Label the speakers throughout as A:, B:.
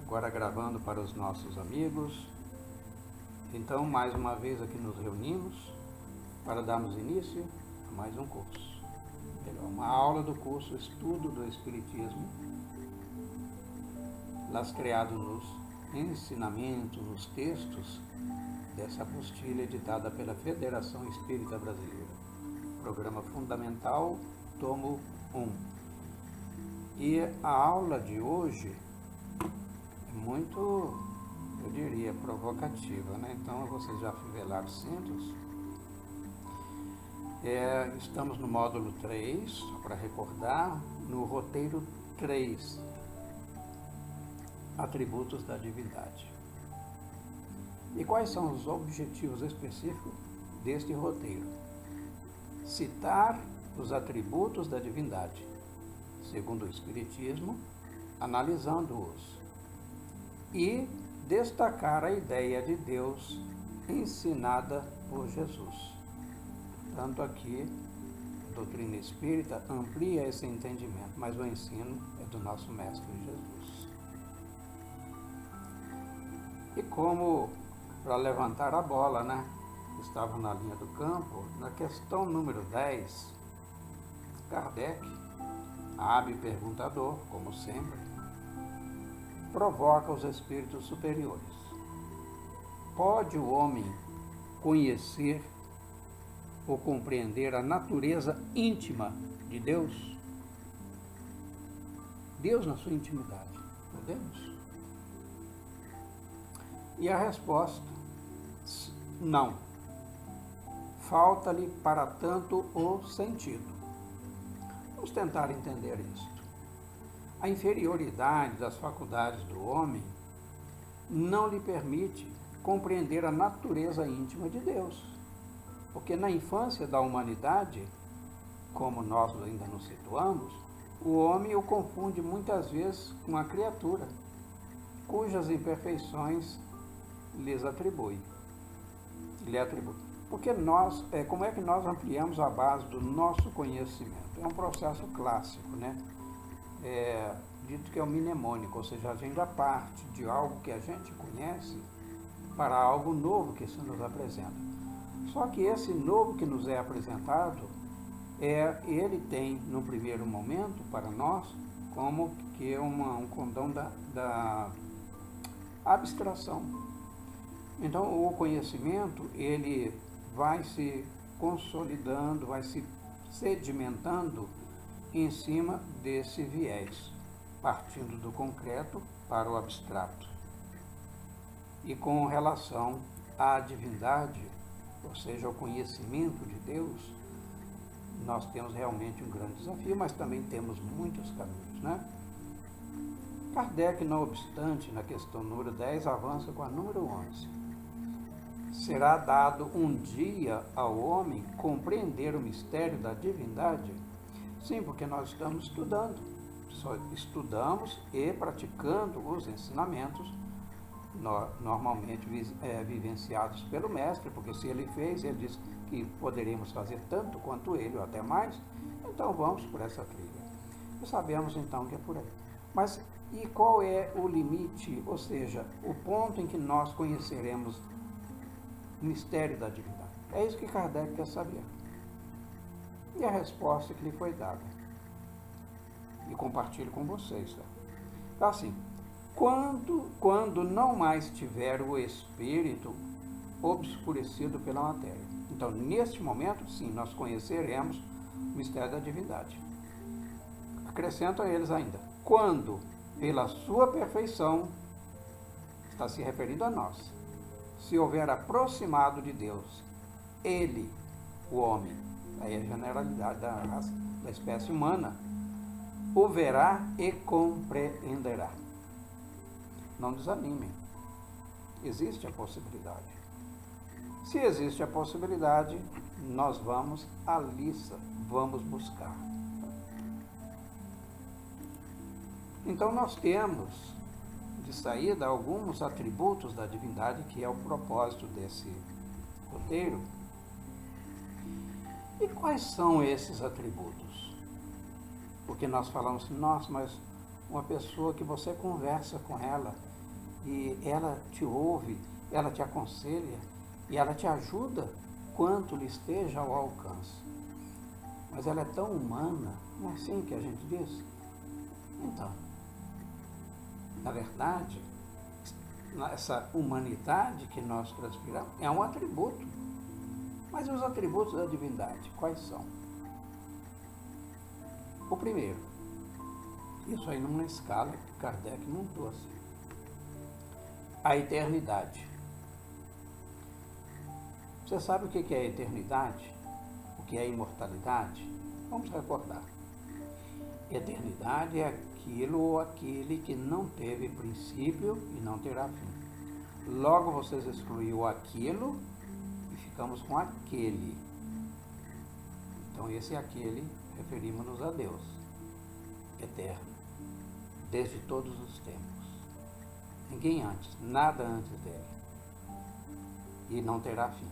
A: agora gravando para os nossos amigos. Então, mais uma vez aqui nos reunimos para darmos início a mais um curso. Uma aula do curso Estudo do Espiritismo, lastreado nos ensinamentos, nos textos dessa apostila editada pela Federação Espírita Brasileira. Programa Fundamental, tomo 1. E a aula de hoje é muito, eu diria, provocativa, né? Então vocês já fivelaram os cintos. Estamos no módulo 3, só para recordar, no roteiro 3, Atributos da Divindade. E quais são os objetivos específicos deste roteiro? Citar os atributos da divindade, segundo o Espiritismo, analisando-os, e destacar a ideia de Deus ensinada por Jesus. Tanto aqui, a doutrina espírita amplia esse entendimento, mas o ensino é do nosso Mestre Jesus. E como para levantar a bola, né? Estavam na linha do campo, na questão número 10, Kardec, hábil perguntador, como sempre, provoca os espíritos superiores. Pode o homem conhecer ou compreender a natureza íntima de Deus? Deus na sua intimidade. Podemos? E a resposta, não. Falta-lhe para tanto o sentido. Vamos tentar entender isto. A inferioridade das faculdades do homem não lhe permite compreender a natureza íntima de Deus. Porque na infância da humanidade, como nós ainda nos situamos, o homem o confunde muitas vezes com a criatura, cujas imperfeições lhe atribui. Porque como é que nós ampliamos a base do nosso conhecimento? É um processo clássico, né? Dito que é o mnemônico, ou seja, a gente já parte de algo que a gente conhece para algo novo que se nos apresenta. Só que esse novo que nos é apresentado, ele tem, no primeiro momento, para nós, como que um condão da abstração. Então, o conhecimento, ele vai se consolidando, vai se sedimentando em cima desse viés, partindo do concreto para o abstrato. E com relação à divindade, ou seja, ao conhecimento de Deus, nós temos realmente um grande desafio, mas também temos muitos caminhos, né? Kardec, não obstante, na questão número 10, avança com a número 11. Será dado um dia ao homem compreender o mistério da divindade? Sim, porque nós estamos estudando. Só estudamos e praticando os ensinamentos normalmente vivenciados pelo Mestre, porque se ele fez, ele disse que poderíamos fazer tanto quanto ele, ou até mais, então vamos por essa trilha. E sabemos então que é por aí. Mas e qual é o limite, ou seja, o ponto em que nós conheceremos o mistério da divindade? É isso que Kardec quer saber. E a resposta que lhe foi dada. E compartilho com vocês. Tá? Assim, quando não mais tiver o espírito obscurecido pela matéria. Então, neste momento, sim, nós conheceremos o mistério da divindade. Acrescento a eles ainda, quando, pela sua perfeição, está se referindo a nós, se houver aproximado de Deus, ele, o homem, aí é a generalidade da raça, da espécie humana, o verá e compreenderá. Não desanimem. Existe a possibilidade. Se existe a possibilidade, nós vamos à liça, vamos buscar. Então nós temos de saída alguns atributos da divindade, que é o propósito desse roteiro. E quais são esses atributos? Porque nós falamos assim, nossa, mas uma pessoa que você conversa com ela e ela te ouve, ela te aconselha e ela te ajuda quanto lhe esteja ao alcance. Mas ela é tão humana, não é assim que a gente diz? Então, na verdade, essa humanidade que nós transpiramos é um atributo. Mas e os atributos da divindade, quais são? O primeiro, isso aí numa escala que Kardec montou assim, a eternidade. Você sabe o que é a eternidade? O que é a imortalidade? Vamos recordar. Eternidade é aquilo ou aquele que não teve princípio e não terá fim. Logo vocês excluiu aquilo e ficamos com aquele. Então esse aquele, referimos-nos a Deus, eterno, desde todos os tempos. Ninguém antes, nada antes dele. E não terá fim.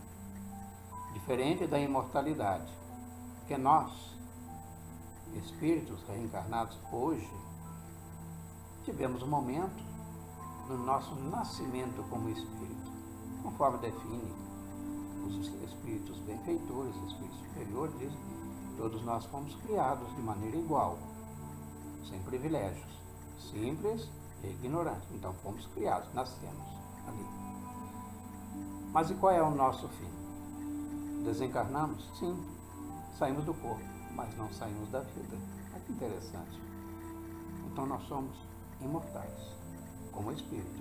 A: Diferente da imortalidade, porque nós, espíritos reencarnados hoje, tivemos um momento no nosso nascimento como espírito, conforme define os espíritos benfeitores, os espíritos superiores, dizem, todos nós fomos criados de maneira igual, sem privilégios, simples e ignorantes. Então fomos criados, nascemos ali. Mas e qual é o nosso fim? Desencarnamos? Sim, saímos do corpo, mas não saímos da vida. Olha que interessante. Então nós somos imortais, como espíritos.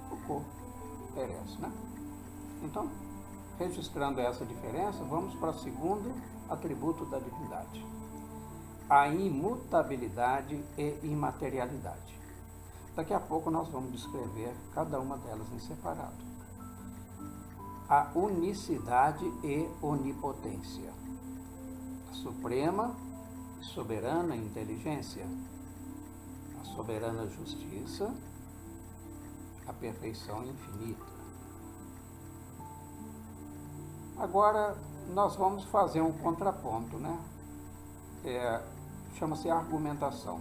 A: O corpo perece, né? Então, registrando essa diferença, vamos para o segundo atributo da divindade. A imutabilidade e imaterialidade. Daqui a pouco nós vamos descrever cada uma delas em separado. A unicidade e onipotência. A suprema e soberana inteligência. A soberana justiça. A perfeição infinita. Agora nós vamos fazer um contraponto, né? Chama-se argumentação.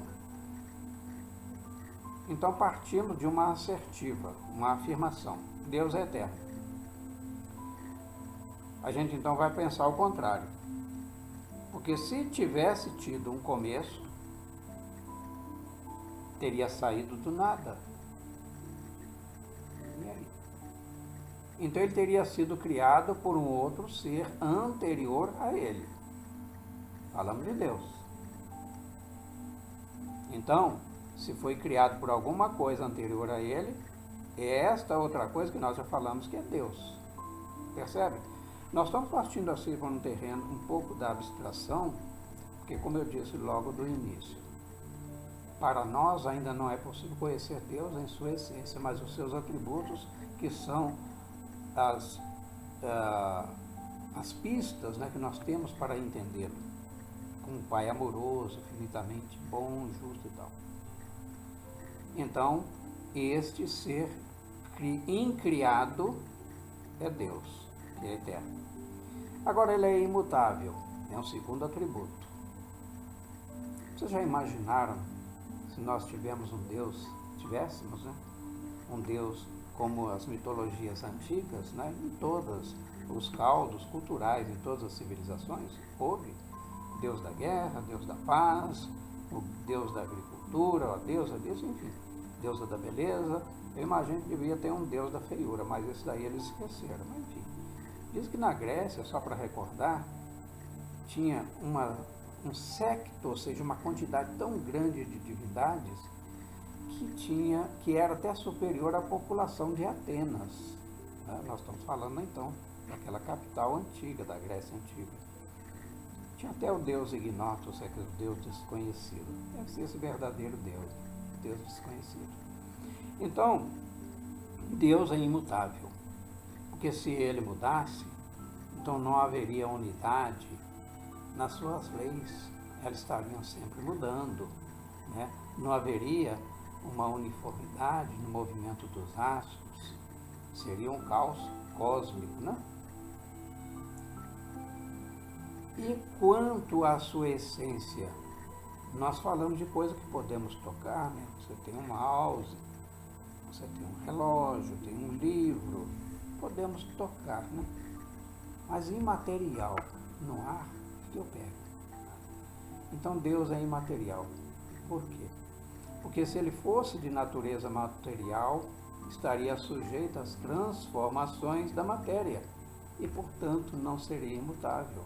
A: Então partimos de uma assertiva, uma afirmação. Deus é eterno. A gente então vai pensar o contrário. Porque se tivesse tido um começo, teria saído do nada. E aí? Então ele teria sido criado por um outro ser anterior a ele. Falamos de Deus. Então, se foi criado por alguma coisa anterior a ele, é esta outra coisa que nós já falamos que é Deus. Percebe? Nós estamos partindo assim para um terreno um pouco da abstração, porque como eu disse logo do início, para nós ainda não é possível conhecer Deus em sua essência, mas os seus atributos, que são as pistas, né, que nós temos para entendê-lo, como um Pai amoroso, infinitamente bom, justo e tal. Então, este ser incriado é Deus, que é eterno. Agora, ele é imutável, é um segundo atributo. Vocês já imaginaram se nós tivéssemos né, um Deus como as mitologias antigas, né, em todos os caldos culturais, em todas as civilizações, houve Deus da guerra, Deus da paz, o Deus da agricultura, a deusa disso, enfim, deusa da beleza. Eu imagino que devia ter um Deus da feiura, mas esse daí eles esqueceram, mas enfim. Diz que na Grécia, só para recordar, tinha um séquito, ou seja, uma quantidade tão grande de divindades que era até superior à população de Atenas. Né? Nós estamos falando então daquela capital antiga, da Grécia antiga. Tinha até o Deus ignoto, ou seja, o Deus desconhecido. Deve ser esse verdadeiro Deus, Deus desconhecido. Então, Deus é imutável. Porque se ele mudasse, então não haveria unidade nas suas leis, elas estariam sempre mudando, né? Não haveria uma uniformidade no movimento dos astros, seria um caos cósmico, né? E quanto à sua essência, nós falamos de coisas que podemos tocar, né? Você tem um mouse, Você tem um relógio, tem um livro, podemos tocar, né? Mas imaterial no ar, que eu pego. Então Deus é imaterial. Por quê? Porque se ele fosse de natureza material, estaria sujeito às transformações da matéria e, portanto, não seria imutável.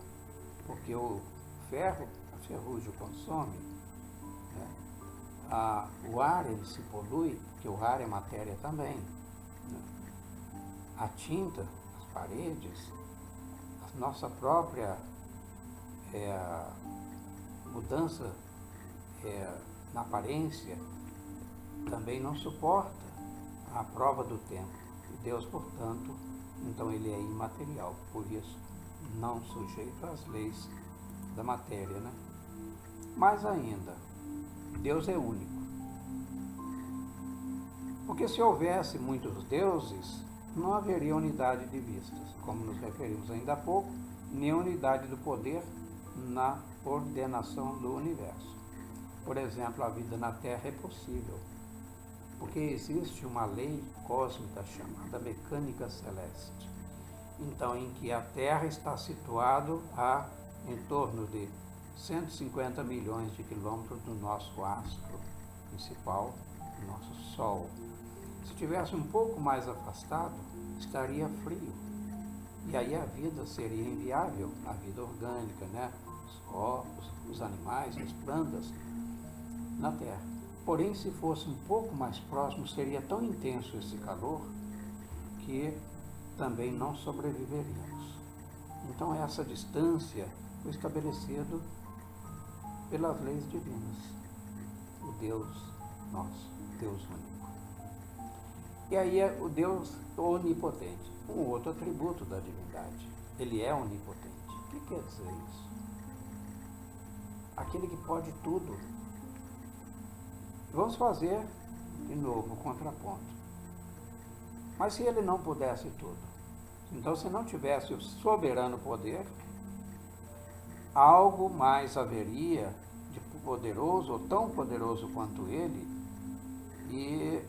A: Porque o ferro, a ferrugem o consome, né? O ar ele se polui, porque o ar é matéria também, né? A tinta, as paredes, a nossa própria mudança na aparência também não suporta a prova do tempo. E Deus, portanto, então ele é imaterial, por isso não sujeito às leis da matéria, né? Mais ainda, Deus é único. Porque se houvesse muitos deuses, não haveria unidade de vistas, como nos referimos ainda há pouco, nem unidade do poder na ordenação do universo. Por exemplo, a vida na Terra é possível, porque existe uma lei cósmica chamada mecânica celeste. Então, em que a Terra está situada a em torno de 150 milhões de quilômetros do nosso astro principal, do nosso Sol. Se estivesse um pouco mais afastado, estaria frio. E aí a vida seria inviável, a vida orgânica, né? Os animais, as plantas na Terra. Porém, se fosse um pouco mais próximo, seria tão intenso esse calor que também não sobreviveríamos. Então, essa distância foi estabelecida pelas leis divinas. O Deus nosso, Deus único. E aí é o Deus onipotente, um outro atributo da divindade. Ele é onipotente. O que quer dizer isso? Aquele que pode tudo. Vamos fazer de novo o contraponto. Mas se ele não pudesse tudo, então se não tivesse o soberano poder, algo mais haveria de poderoso ou tão poderoso quanto ele, e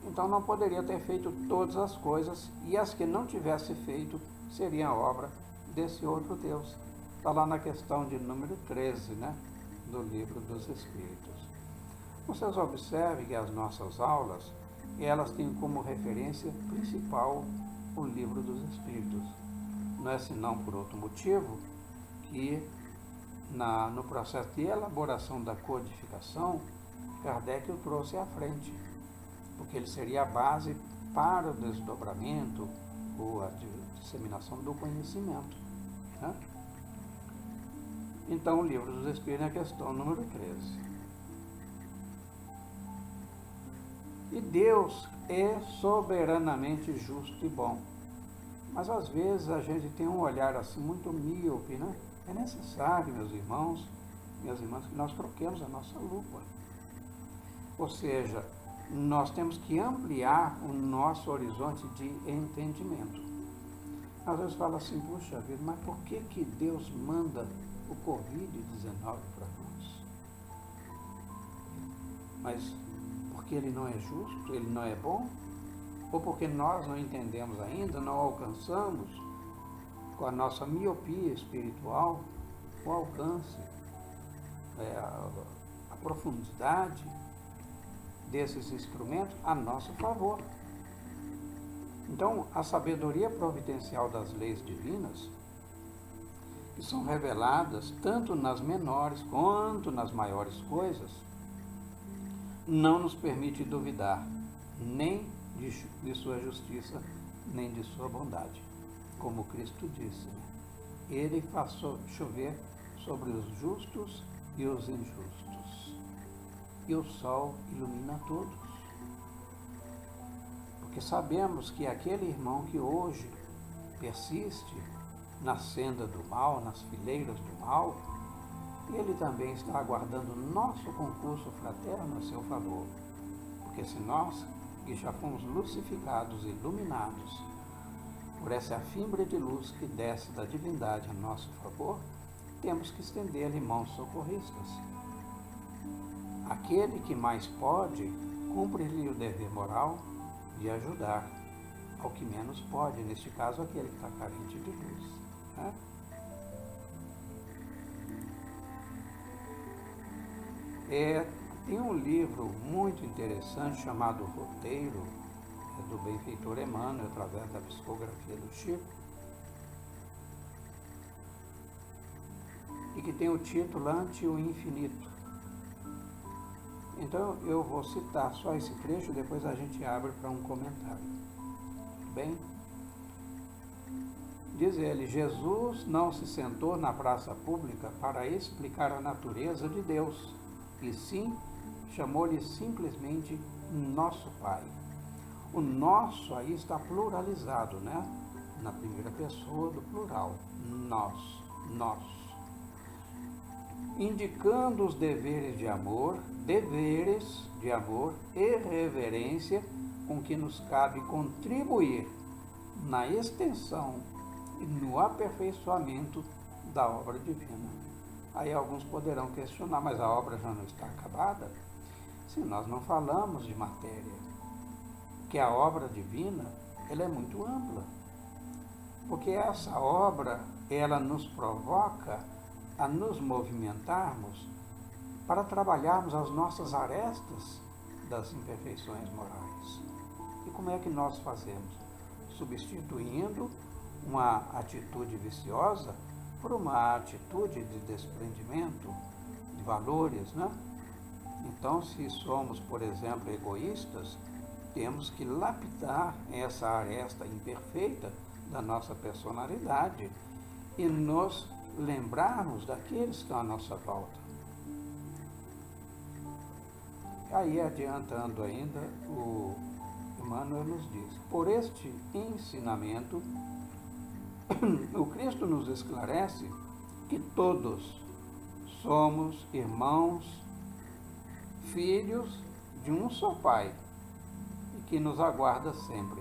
A: então não poderia ter feito todas as coisas, e as que não tivesse feito seriam obra desse outro Deus. Está lá na questão de número 13, né, do Livro dos Espíritos. Vocês observem que as nossas aulas, elas têm como referência principal o Livro dos Espíritos. Não é senão por outro motivo que no processo de elaboração da codificação, Kardec o trouxe à frente, porque ele seria a base para o desdobramento ou a disseminação do conhecimento, né? Então, o Livro dos Espíritos é a questão número 13. E Deus é soberanamente justo e bom. Mas às vezes a gente tem um olhar assim muito míope, né? É necessário, meus irmãos, minhas irmãs, que nós troquemos a nossa lupa. Ou seja, nós temos que ampliar o nosso horizonte de entendimento. Às vezes fala assim, puxa vida, mas por que que Deus manda o Covid-19 para nós? Mas porque ele não é justo, ele não é bom? Ou porque nós não entendemos ainda, não alcançamos, com a nossa miopia espiritual, o alcance, a profundidade desses instrumentos a nosso favor. Então, a sabedoria providencial das leis divinas, que são reveladas tanto nas menores quanto nas maiores coisas, não nos permite duvidar nem de sua justiça, nem de sua bondade. Como Cristo disse, né? Ele faz chover sobre os justos e os injustos, e o sol ilumina todos. Porque sabemos que aquele irmão que hoje persiste na senda do mal, nas fileiras do mal, ele também está aguardando nosso concurso fraterno a seu favor. Porque se nós, que já fomos lucificados e iluminados por essa fimbre de luz que desce da divindade a nosso favor, temos que estender-lhe mãos socorristas. Aquele que mais pode, cumpre-lhe o dever moral e ajudar ao que menos pode, neste caso aquele que está carente de luz, né? Tem um livro muito interessante chamado Roteiro, do benfeitor Emmanuel, através da psicografia do Chico, e que tem o título Ante o Infinito. Então eu vou citar só esse trecho, depois a gente abre para um comentário. Tudo bem? Diz ele: Jesus não se sentou na praça pública para explicar a natureza de Deus, e sim chamou-lhe simplesmente nosso Pai. O nosso aí está pluralizado, né? Na primeira pessoa do plural. Nós. Indicando os deveres de amor e reverência com que nos cabe contribuir na extensão e no aperfeiçoamento da obra divina. Aí alguns poderão questionar, mas a obra já não está acabada? Se nós não falamos de matéria, que a obra divina, ela é muito ampla, porque essa obra, ela nos provoca a nos movimentarmos para trabalharmos as nossas arestas das imperfeições morais. E como é que nós fazemos? Substituindo uma atitude viciosa por uma atitude de desprendimento de valores, né? Então, se somos, por exemplo, egoístas, temos que lapidar essa aresta imperfeita da nossa personalidade e nos lembrarmos daqueles que estão à nossa volta. Aí, adiantando ainda, o Emmanuel nos diz: por este ensinamento, o Cristo nos esclarece que todos somos irmãos, filhos de um só Pai, e que nos aguarda sempre,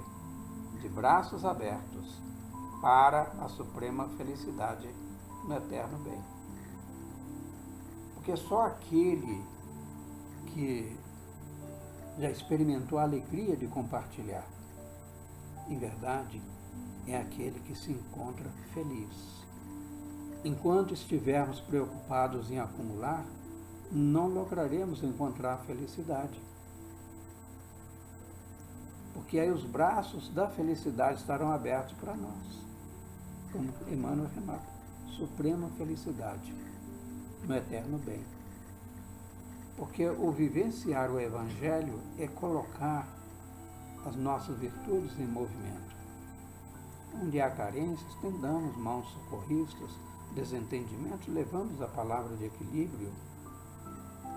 A: de braços abertos, para a suprema felicidade no eterno bem. Porque só aquele que já experimentou a alegria de compartilhar, em verdade, é aquele que se encontra feliz. Enquanto estivermos preocupados em acumular, não lograremos encontrar a felicidade. Porque aí os braços da felicidade estarão abertos para nós. Como Emmanuel remata, suprema felicidade no eterno bem. Porque o vivenciar o Evangelho é colocar as nossas virtudes em movimento. Onde há carências, tendamos mãos socorristas, desentendimentos, levamos a palavra de equilíbrio.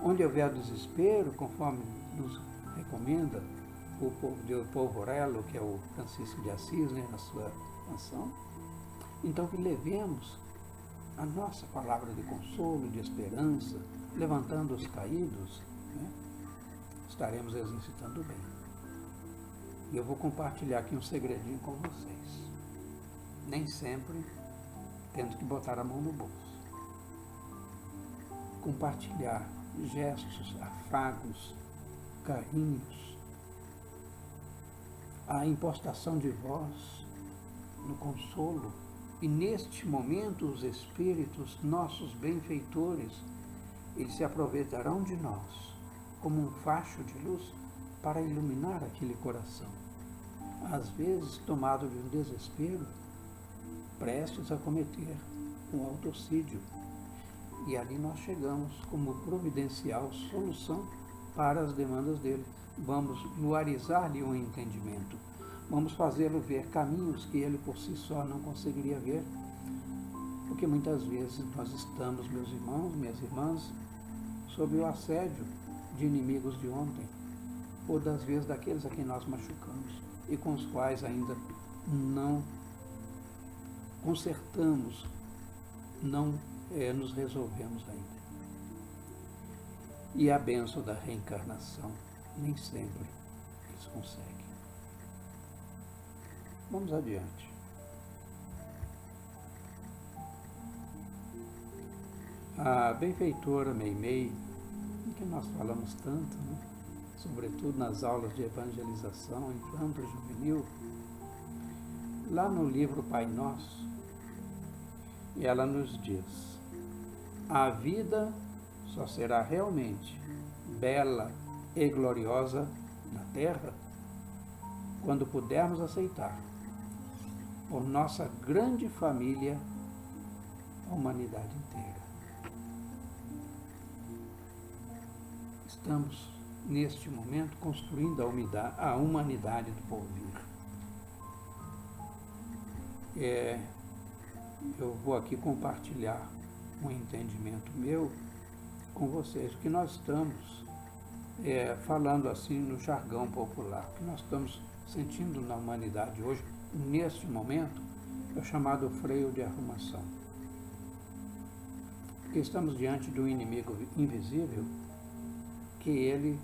A: Onde houver desespero, conforme nos recomenda o povo Aurélio, que é o Francisco de Assis, né, na sua canção, então que levemos a nossa palavra de consolo, de esperança, levantando os caídos, né, estaremos exercitando bem. E eu vou compartilhar aqui um segredinho com vocês. Nem sempre temos que botar a mão no bolso. Compartilhar gestos, afagos, carinhos, a impostação de voz no consolo. E neste momento os espíritos, nossos benfeitores, eles se aproveitarão de nós como um facho de luz para iluminar aquele coração. Às vezes, tomado de um desespero, prestes a cometer um autocídio. E ali nós chegamos como providencial solução para as demandas dele. Vamos luarizar-lhe um entendimento. Vamos fazê-lo ver caminhos que ele por si só não conseguiria ver. Porque muitas vezes nós estamos, meus irmãos, minhas irmãs, sob o assédio de inimigos de ontem, ou das vezes daqueles a quem nós machucamos e com os quais ainda não consertamos, não nos resolvemos ainda. E a bênção da reencarnação, nem sempre eles conseguem. Vamos adiante. A benfeitora Meimei, em que nós falamos tanto, né, sobretudo nas aulas de evangelização infanto-juvenil, lá no livro Pai Nosso, ela nos diz: a vida só será realmente bela e gloriosa na Terra quando pudermos aceitar por nossa grande família a humanidade inteira. Estamos, neste momento, construindo a humanidade do porvir. Eu vou aqui compartilhar um entendimento meu com vocês, que nós estamos falando assim no jargão popular, que nós estamos sentindo na humanidade hoje, neste momento, é o chamado freio de arrumação. Porque estamos diante de um inimigo invisível que ele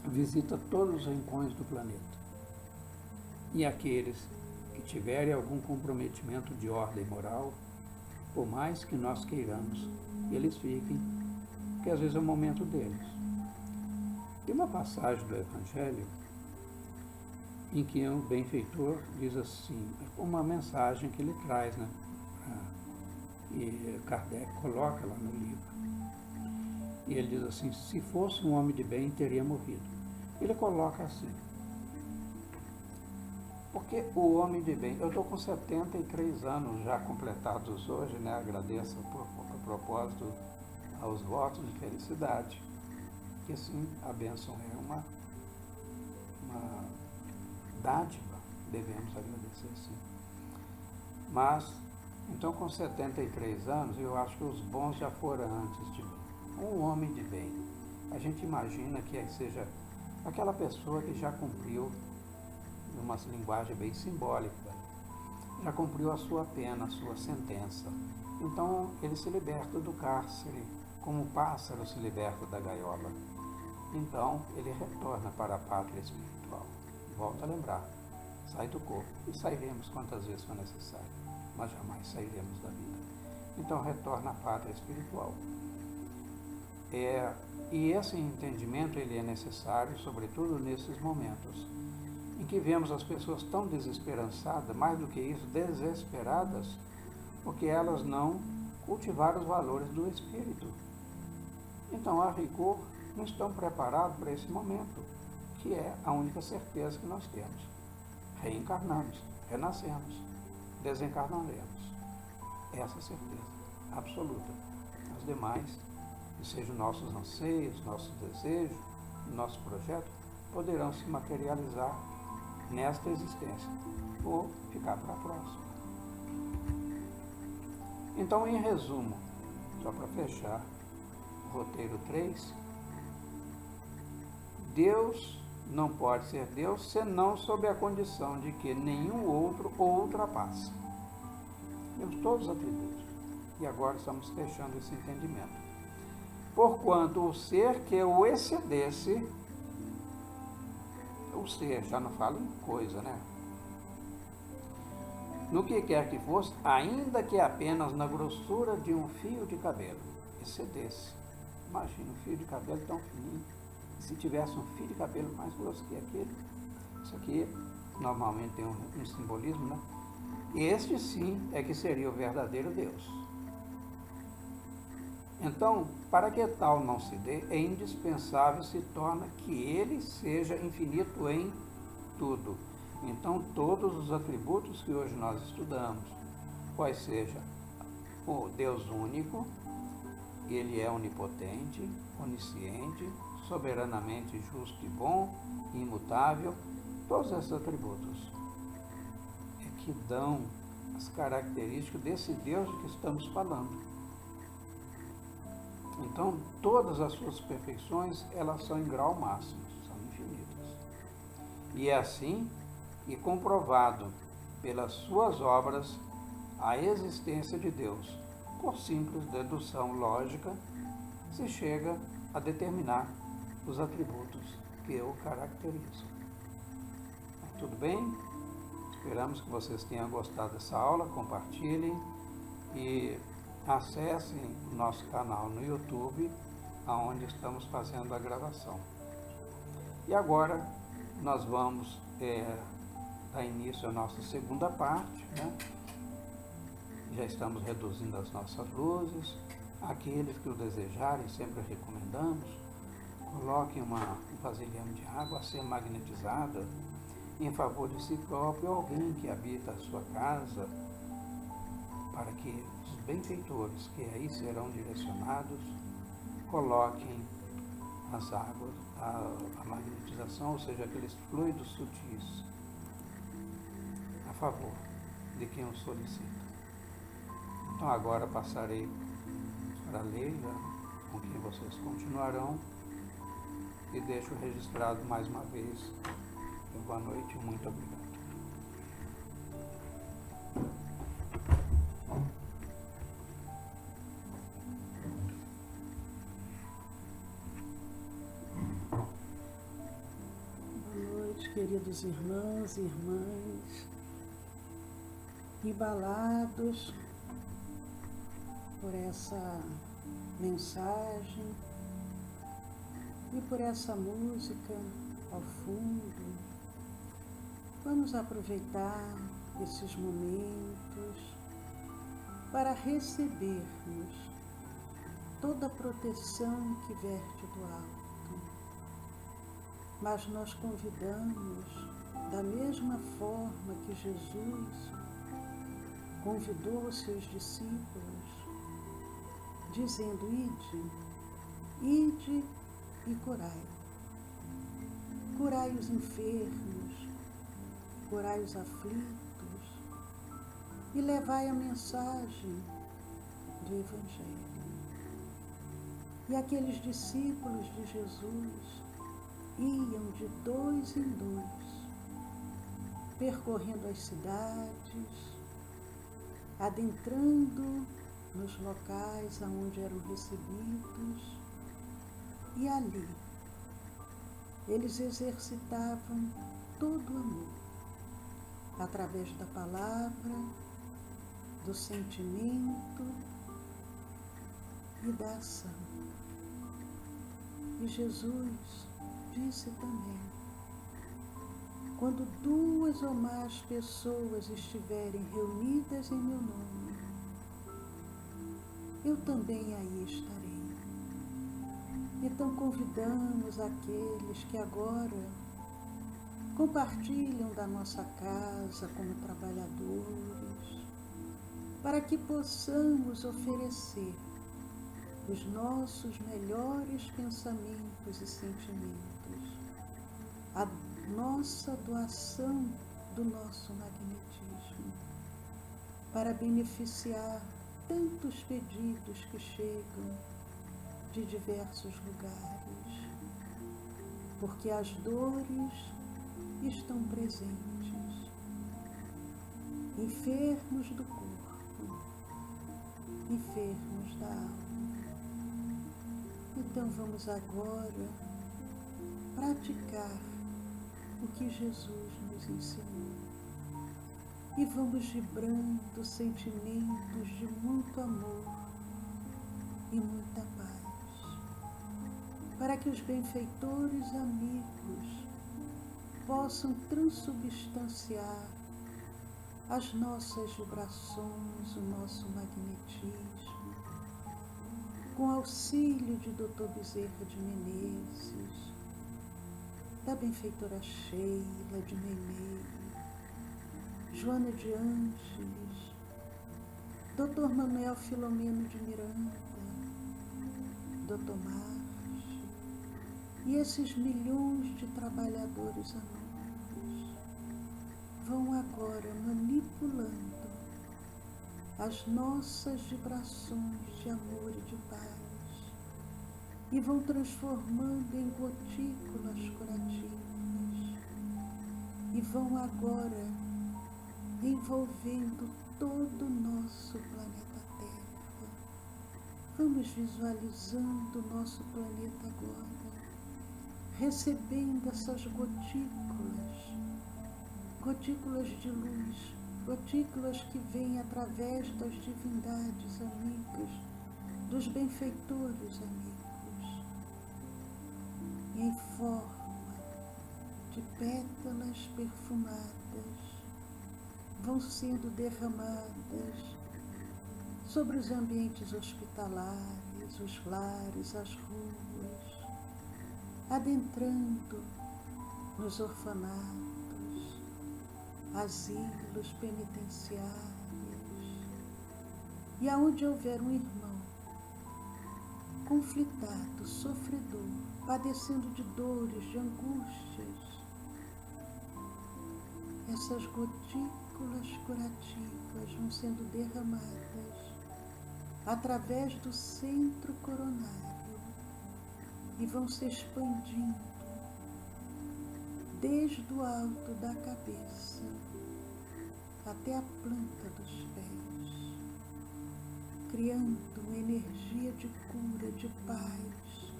A: visita todos os rincões do planeta. E aqueles que tiverem algum comprometimento de ordem moral, por mais que nós queiramos, eles fiquem, porque às vezes é o momento deles. Tem uma passagem do Evangelho em que um benfeitor diz assim, uma mensagem que ele traz, né? E Kardec coloca lá no livro. E ele diz assim, se fosse um homem de bem, teria morrido. Ele coloca assim, porque o homem de bem, eu estou com 73 anos já completados hoje, né? Agradeço a propósito aos votos de felicidade, que sim, a bênção é uma dádiva, devemos agradecer sim. Mas, então com 73 anos, eu acho que os bons já foram antes de mim. Um homem de bem, a gente imagina que seja aquela pessoa que já cumpriu, numa linguagem bem simbólica, já cumpriu a sua pena, a sua sentença. Então ele se liberta do cárcere, como o pássaro se liberta da gaiola. Então ele retorna para a pátria espiritual. Volta a lembrar, sai do corpo e sairemos quantas vezes for necessário, mas jamais sairemos da vida. Então retorna à pátria espiritual. E esse entendimento ele é necessário, sobretudo nesses momentos em que vemos as pessoas tão desesperançadas, mais do que isso, desesperadas, porque elas não cultivaram os valores do espírito. Então, a rigor, não estão preparados para esse momento, que é a única certeza que nós temos. Reencarnamos, renascemos, desencarnaremos. Essa certeza absoluta. As demais, que sejam nossos anseios, nossos desejos, nosso projeto, poderão se materializar nesta existência ou ficar para a próxima. Então, em resumo, só para fechar, o roteiro 3, Deus não pode ser Deus senão sob a condição de que nenhum outro o ultrapasse. Temos todos os atributos. E agora estamos fechando esse entendimento. Porquanto o ser que o excedesse, o ser, já não falo em coisa, né? No que quer que fosse, ainda que apenas na grossura de um fio de cabelo, excedesse. Imagina um fio de cabelo tão fininho. Se tivesse um fio de cabelo mais grosso que aquele, isso aqui normalmente tem um simbolismo, né? Este sim é que seria o verdadeiro Deus. Então, para que tal não se dê, é indispensável se torna que ele seja infinito em tudo. Então, todos os atributos que hoje nós estudamos, quais seja o Deus único, ele é onipotente, onisciente, soberanamente justo e bom, imutável, todos esses atributos é que dão as características desse Deus de que estamos falando. Então, todas as suas perfeições, elas são em grau máximo, são infinitas. E é assim, e comprovado pelas suas obras, a existência de Deus, por simples dedução lógica, se chega a determinar os atributos que o caracterizam. Tudo bem? Esperamos que vocês tenham gostado dessa aula, compartilhem e acessem o nosso canal no YouTube, onde estamos fazendo a gravação. E agora nós vamos dar início à nossa segunda parte, né? Já estamos reduzindo as nossas luzes. Aqueles que o desejarem, sempre recomendamos, coloquem um vasilhame de água a ser magnetizada em favor de si próprio, alguém que habita a sua casa, para que os benfeitores que aí serão direcionados coloquem as águas, a magnetização, ou seja, aqueles fluidos sutis, a favor de quem o solicita. Então agora passarei para a Leila, com quem vocês continuarão, e deixo registrado mais uma vez. Boa noite e muito obrigado.
B: Boa noite, queridos irmãos e irmãs, embalados por essa mensagem e por essa música ao fundo. Vamos aproveitar esses momentos para recebermos toda a proteção que verte do alto. Mas nós convidamos, da mesma forma que Jesus convidou os seus discípulos, dizendo: ide e curai. Curai os enfermos, curai os aflitos e levai a mensagem do Evangelho. E aqueles discípulos de Jesus iam de dois em dois, percorrendo as cidades, adentrando nos locais aonde eram recebidos, e ali eles exercitavam todo o amor, através da palavra, do sentimento e da ação. E Jesus disse também: quando 2 ou mais pessoas estiverem reunidas em meu nome, eu também aí estarei. Então convidamos aqueles que agora compartilham da nossa casa como trabalhadores, para que possamos oferecer os nossos melhores pensamentos e sentimentos, a nossa doação do nosso magnetismo, para beneficiar tantos pedidos que chegam de diversos lugares, porque as dores estão presentes, enfermos do corpo, enfermos da alma. Então vamos agora praticar o que Jesus nos ensinou e vamos vibrando sentimentos de muito amor e muita paz, para que os benfeitores amigos possam transubstanciar as nossas vibrações, o nosso magnetismo, com auxílio de Dr. Bezerra de Menezes, da benfeitora Sheila de Meneiro, Joana de Ângeles, Dr. Manuel Filomeno de Miranda, Dr. Marge, e esses milhões de trabalhadores anônimos vão agora manipulando as nossas vibrações de amor e de paz e vão transformando em gotículas curativas e vão agora envolvendo todo o nosso planeta Terra. Vamos visualizando o nosso planeta agora, recebendo essas gotículas de luz, gotículas que vêm através das divindades amigas, dos benfeitores amigos, em forma de pétalas perfumadas vão sendo derramadas sobre os ambientes hospitalares, os lares, as ruas, adentrando nos orfanatos, asilos penitenciários, e aonde houver um irmão conflitado, sofredor, padecendo de dores, de angústias, essas gotículas curativas vão sendo derramadas através do centro coronário e vão se expandindo desde o alto da cabeça até a planta dos pés, criando uma energia de cura, de paz,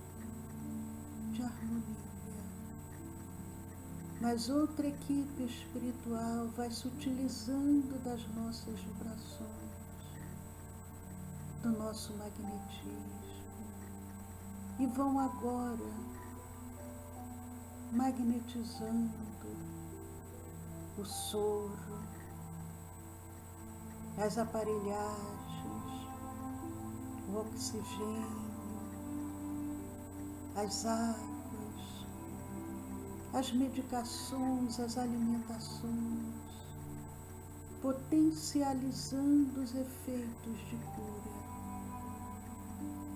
B: de harmonia. Mas outra equipe espiritual vai se utilizando das nossas vibrações, do nosso magnetismo, e vão agora magnetizando o soro, as aparelhagens, o oxigênio, as águas, as medicações, as alimentações, potencializando os efeitos de cura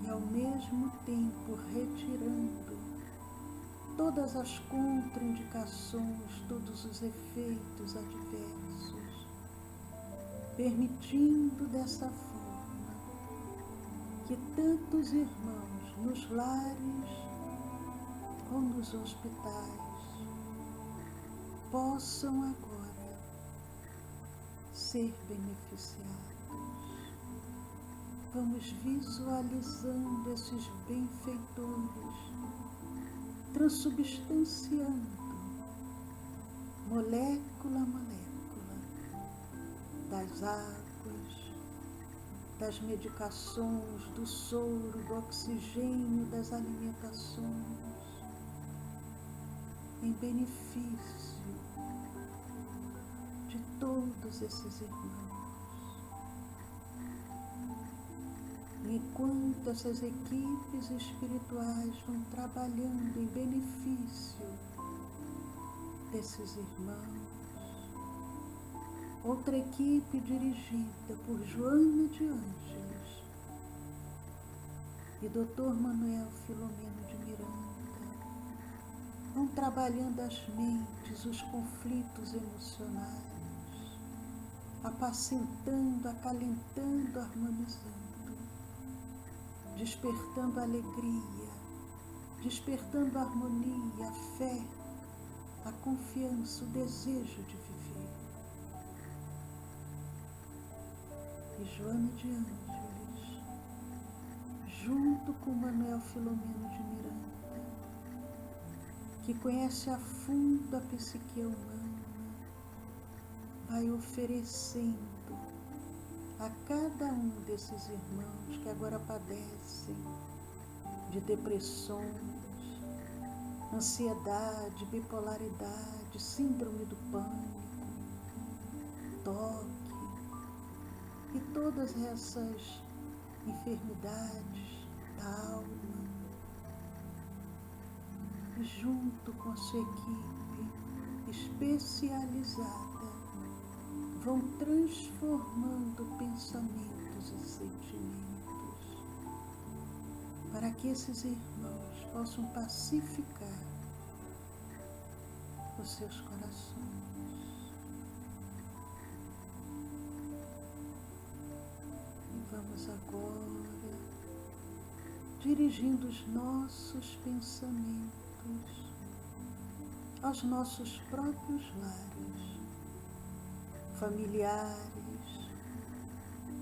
B: e ao mesmo tempo retirando todas as contraindicações, todos os efeitos adversos, permitindo dessa forma que tantos irmãos nos lares ou nos hospitais possam agora ser beneficiados. Vamos visualizando esses benfeitores transubstanciando molécula a molécula das águas, das medicações, do soro, do oxigênio, das alimentações, em benefício de todos esses irmãos. Enquanto essas equipes espirituais vão trabalhando em benefício desses irmãos, outra equipe dirigida por Joana de Ângeles e Dr. Manuel Filomeno de Miranda vão trabalhando as mentes, os conflitos emocionais, apacentando, acalentando, harmonizando, despertando a alegria, despertando a harmonia, a fé, a confiança, o desejo de viver. E Joana de Ângeles, junto com Manuel Filomeno de Miranda, que conhece a fundo a psique humana, vai oferecendo a cada um desses irmãos que agora padecem de depressões, ansiedade, bipolaridade, síndrome do pânico, toque e todas essas enfermidades da alma, e junto com a sua equipe especializada vão transformando pensamentos e sentimentos para que esses irmãos possam pacificar os seus corações. E vamos agora dirigindo os nossos pensamentos aos nossos próprios lares, familiares,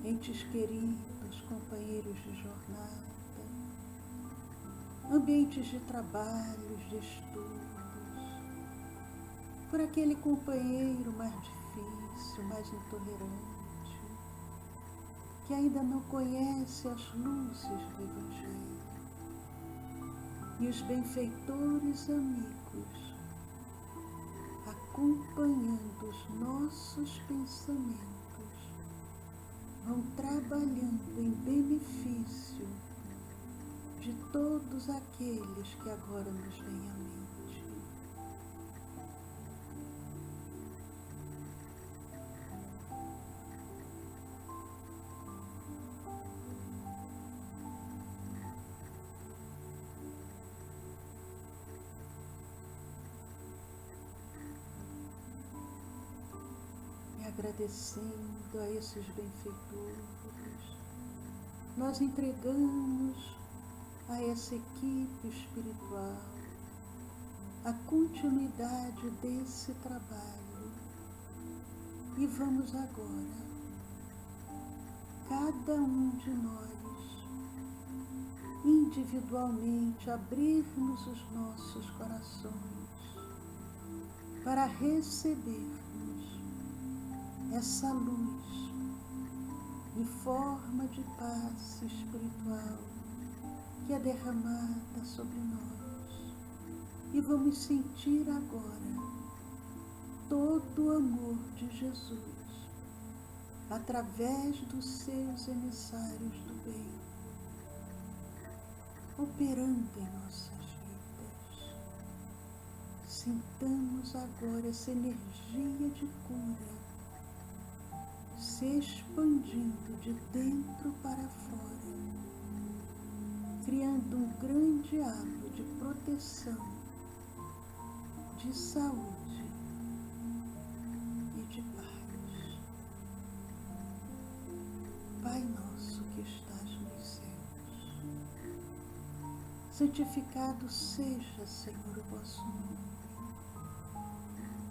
B: entes queridos, companheiros de jornada, ambientes de trabalhos, de estudos, por aquele companheiro mais difícil, mais intolerante, que ainda não conhece as luzes do Evangelho, e os benfeitores amigos acompanhando os nossos pensamentos, vão trabalhando em benefício de todos aqueles que agora nos vêm à mente. Agradecendo a esses benfeitores, nós entregamos a essa equipe espiritual a continuidade desse trabalho e vamos agora, cada um de nós, individualmente, abrirmos os nossos corações para recebermos essa luz em forma de paz espiritual que é derramada sobre nós. E vamos sentir agora todo o amor de Jesus através dos seus emissários do bem, operando em nossas vidas. Sintamos agora essa energia de cura se expandindo de dentro para fora, criando um grande halo de proteção, de saúde e de paz. Pai nosso que estás nos céus, santificado seja, Senhor, o vosso nome.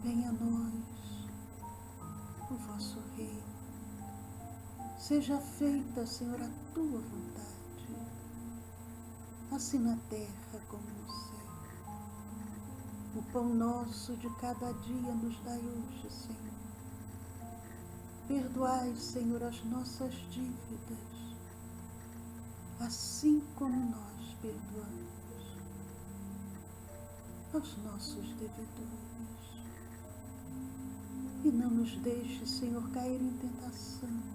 B: Venha a nós o vosso reino. Seja feita, Senhor, a tua vontade, assim na terra como no céu. O pão nosso de cada dia nos dai hoje, Senhor. Perdoai, Senhor, as nossas dívidas, assim como nós perdoamos aos nossos devedores. E não nos deixe, Senhor, cair em tentação.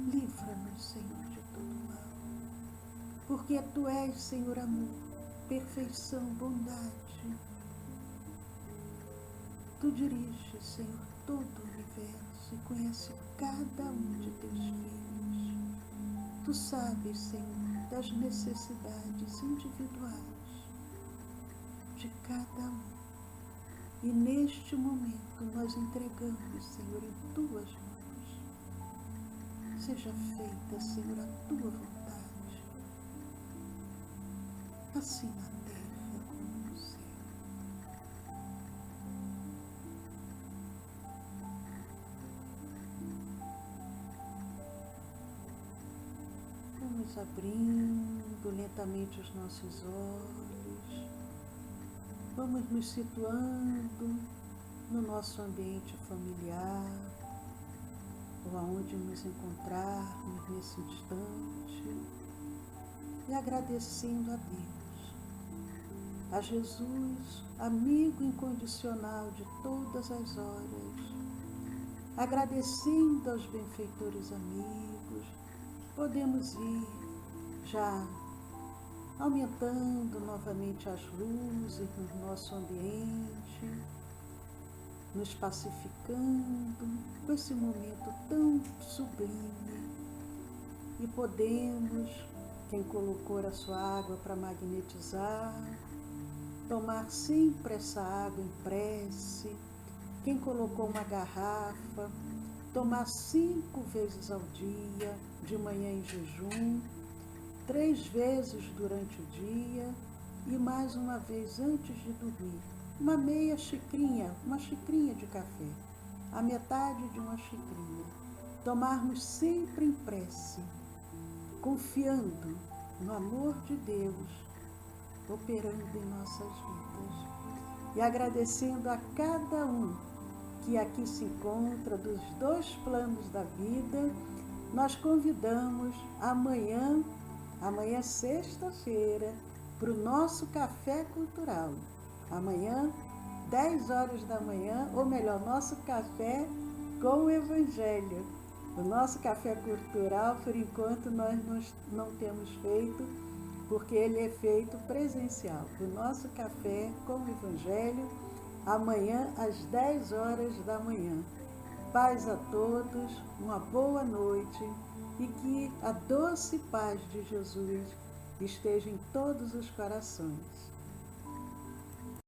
B: Livra-nos, Senhor, de todo mal, porque Tu és, Senhor, amor, perfeição, bondade. Tu diriges, Senhor, todo o universo e conhece cada um de Teus filhos. Tu sabes, Senhor, das necessidades individuais de cada um. E neste momento nós entregamos, Senhor, em Tuas mãos. Seja feita, Senhor, a Tua vontade, assim na terra como no céu. Vamos abrindo lentamente os nossos olhos, vamos nos situando no nosso ambiente familiar, ou aonde nos encontrarmos nesse instante, e agradecendo a Deus, a Jesus, amigo incondicional de todas as horas, agradecendo aos benfeitores amigos. Podemos ir já aumentando novamente as luzes no nosso ambiente, nos pacificando com esse momento tão sublime. E podemos, quem colocou a sua água para magnetizar, tomar sempre essa água em prece. Quem colocou uma garrafa, tomar 5 vezes ao dia, de manhã em jejum, 3 vezes durante o dia e mais uma vez antes de dormir. Uma meia xicrinha, uma xicrinha de café, a metade de uma xicrinha. Tomarmos sempre em prece, confiando no amor de Deus, operando em nossas vidas. E agradecendo a cada um que aqui se encontra dos 2 planos da vida. Nós convidamos amanhã sexta-feira, para o nosso café cultural. Amanhã, 10 horas da manhã, ou melhor, nosso café com o Evangelho. O nosso café cultural, por enquanto, nós não temos feito, porque ele é feito presencial. O nosso café com o Evangelho, amanhã às 10 horas da manhã. Paz a todos, uma boa noite e que a doce paz de Jesus esteja em todos os corações.